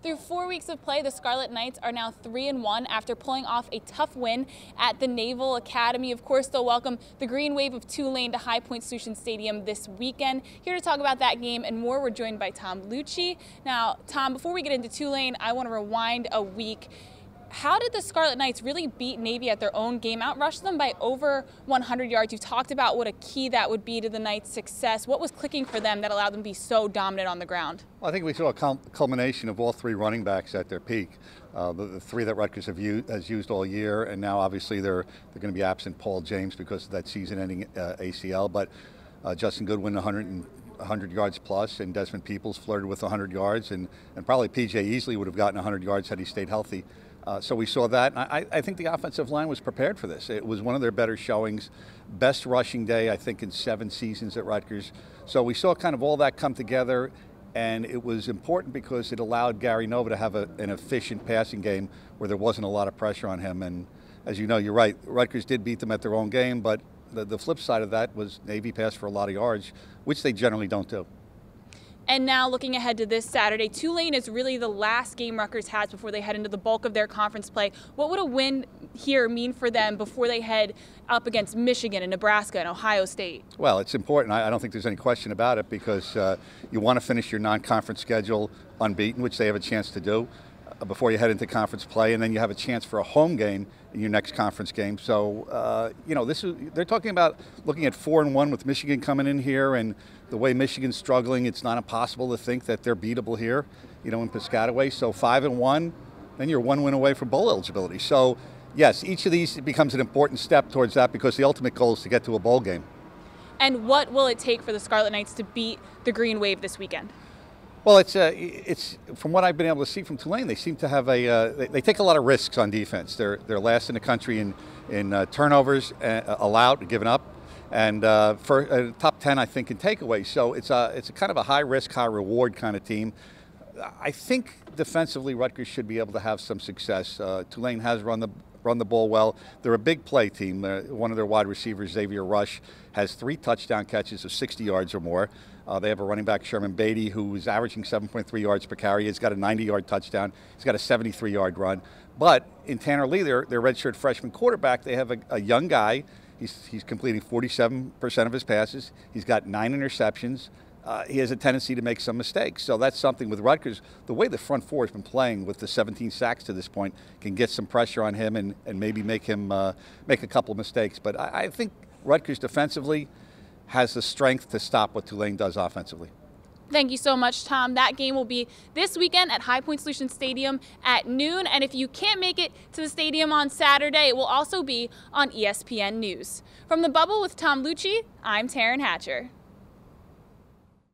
Through 4 weeks of play, the Scarlet Knights are now 3-1 after pulling off a tough win at the Naval Academy. Of course, they'll welcome the Green Wave of Tulane to High Point Solutions Stadium this weekend. Here to talk about that game and more, we're joined by Tom Luicci. Now, Tom, before we get into Tulane, I want to rewind a week. How did the Scarlet Knights really beat Navy at their own game, outrush them by over 100 yards? You talked about what a key that would be to the Knights' success. What was clicking for them that allowed them to be so dominant on the ground? Well, I think we saw a culmination of all three running backs at their peak. The three that Rutgers has used all year, and now obviously they're going to be absent Paul James because of that season-ending ACL. But Justin Goodwin, 100 yards plus, and Desmond Peoples flirted with 100 yards, and probably PJ easily would have gotten 100 yards had he stayed healthy. So we saw that. I think the offensive line was prepared for this. It was one of their better showings, best rushing day, I think, in 7 seasons at Rutgers. So we saw kind of all that come together, and it was important because it allowed Gary Nova to have an efficient passing game where there wasn't a lot of pressure on him. And as you know, you're right, Rutgers did beat them at their own game, but the flip side of that was Navy passed for a lot of yards, which they generally don't do. And now looking ahead to this Saturday, Tulane is really the last game Rutgers has before they head into the bulk of their conference play. What would a win here mean for them before they head up against Michigan and Nebraska and Ohio State? Well, it's important. I don't think there's any question about it because you want to finish your non-conference schedule unbeaten, which they have a chance to do, before you head into conference play, and then you have a chance for a home game in your next conference game. So, you know, they're talking about looking at 4-1 with Michigan coming in here, and the way Michigan's struggling, it's not impossible to think that they're beatable here, you know, in Piscataway. So 5-1, then you're 1 win away from bowl eligibility. So, yes, each of these becomes an important step towards that because the ultimate goal is to get to a bowl game. And what will it take for the Scarlet Knights to beat the Green Wave this weekend? Well, it's from what I've been able to see from Tulane, they seem to have they take a lot of risks on defense. They're last in the country in turnovers allowed, given up, and for top 10, I think, in takeaways. So it's a kind of a high risk, high reward kind of team. I think defensively, Rutgers should be able to have some success. Tulane has run the ball well. They're a big play team. One of their wide receivers, Xavier Rush, has 3 touchdown catches of 60 yards or more. They have a running back, Sherman Beatty, who is averaging 7.3 yards per carry. He's got a 90-yard touchdown. He's got a 73-yard run. But in Tanner Lee, their redshirt freshman quarterback, they have a young guy. He's completing 47% of his passes. He's got 9 interceptions. He has a tendency to make some mistakes. So that's something with Rutgers. The way the front four has been playing with the 17 sacks to this point can get some pressure on him and maybe make him make a couple of mistakes. But I think Rutgers defensively has the strength to stop what Tulane does offensively. Thank you so much, Tom. That game will be this weekend at High Point Solutions Stadium at noon. And if you can't make it to the stadium on Saturday, it will also be on ESPN News. From the Bubble with Tom Luicci, I'm Taryn Hatcher.